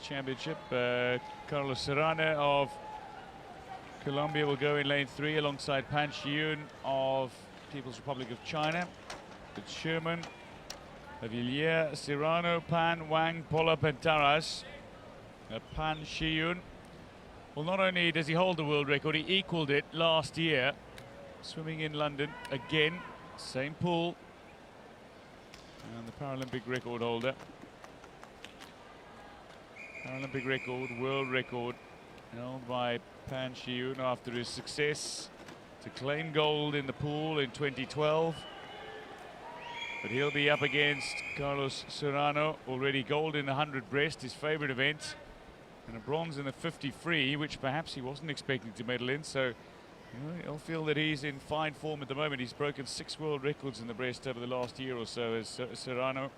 championship. Carlos Serrano of Colombia will go in lane 3 alongside Pan Shiyun of People's Republic of China. It's SCHUERMANN, LAVALLIERE, Serrano, Pan, Wang, POLLAP and Taras. Pan Shiyun, well, not only does he hold the world record, he equaled it last year, swimming in London again, same pool, and the Paralympic record holder. Paralympic record, world record, held by Pan Shiyun after his success to claim gold in the pool in 2012. But he'll be up against Carlos Serrano, already gold in the 100 breast, his favorite event, and a bronze in the 50 free, which perhaps he wasn't expecting to medal in. So he'll feel that he's in fine form at the moment. He's broken 6 world records in the breast over the last year or so as Serrano.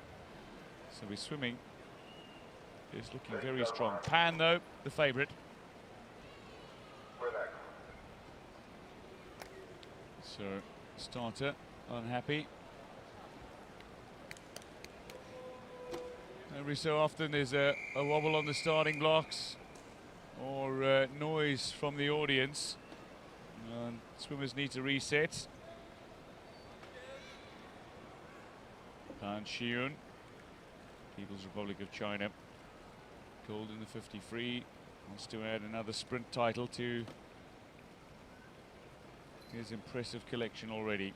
So his swimming is looking very strong. Pan, though, the favorite. So starter unhappy. Every so often there's a wobble on the starting blocks or noise from the audience. And swimmers need to reset. Pan Shiyun, People's Republic of China, gold in the 50 free, wants to add another sprint title to his impressive collection already.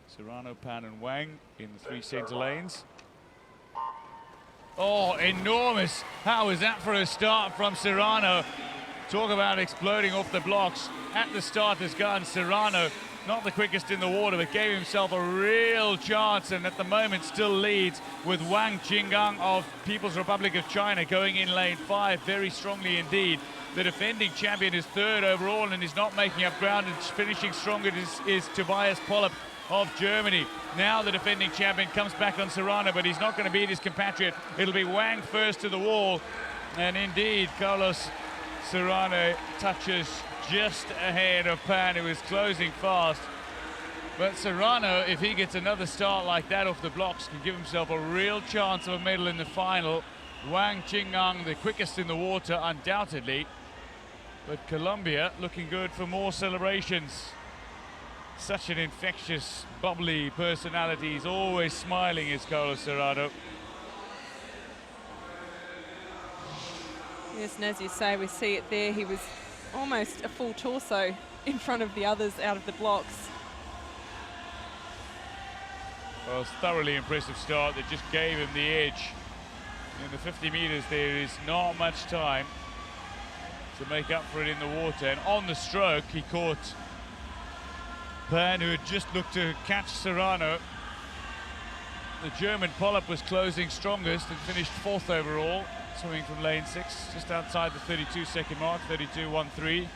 Serrano, Pan and Wang in the 3 center lanes. Oh, enormous. How was that for a start from Serrano? Talk about exploding off the blocks. At the starter's gun, Serrano, not the quickest in the water, but gave himself a real chance, and at the moment still leads with Wang Jingang of People's Republic of China going in lane 5 very strongly indeed. The defending champion is 3rd overall and is not making up ground, and finishing stronger is Tobias POLLAP of Germany. Now the defending champion comes back on Serrano, but he's not going to beat his compatriot. It'll be Wang first to the wall, and indeed Carlos Serrano touches just ahead of Pan, who is closing fast. But Serrano, if he gets another start like that off the blocks, can give himself a real chance of a medal in the final. Wang Jingang, the quickest in the water, undoubtedly. But Colombia looking good for more celebrations. Such an infectious, bubbly personality. He's always smiling, is Carlos Serrano. Yes, and as you say, we see it there. He was almost a full torso in front of the others out of the blocks. Well, it's a thoroughly impressive start that just gave him the edge. In the 50 meters, there is not much time to make up for it in the water. And on the stroke, he caught Pan, who had just looked to catch Serrano. The German POLLAP was closing strongest and finished 4th overall, swimming from lane 6, just outside the 32-second mark, 32.13.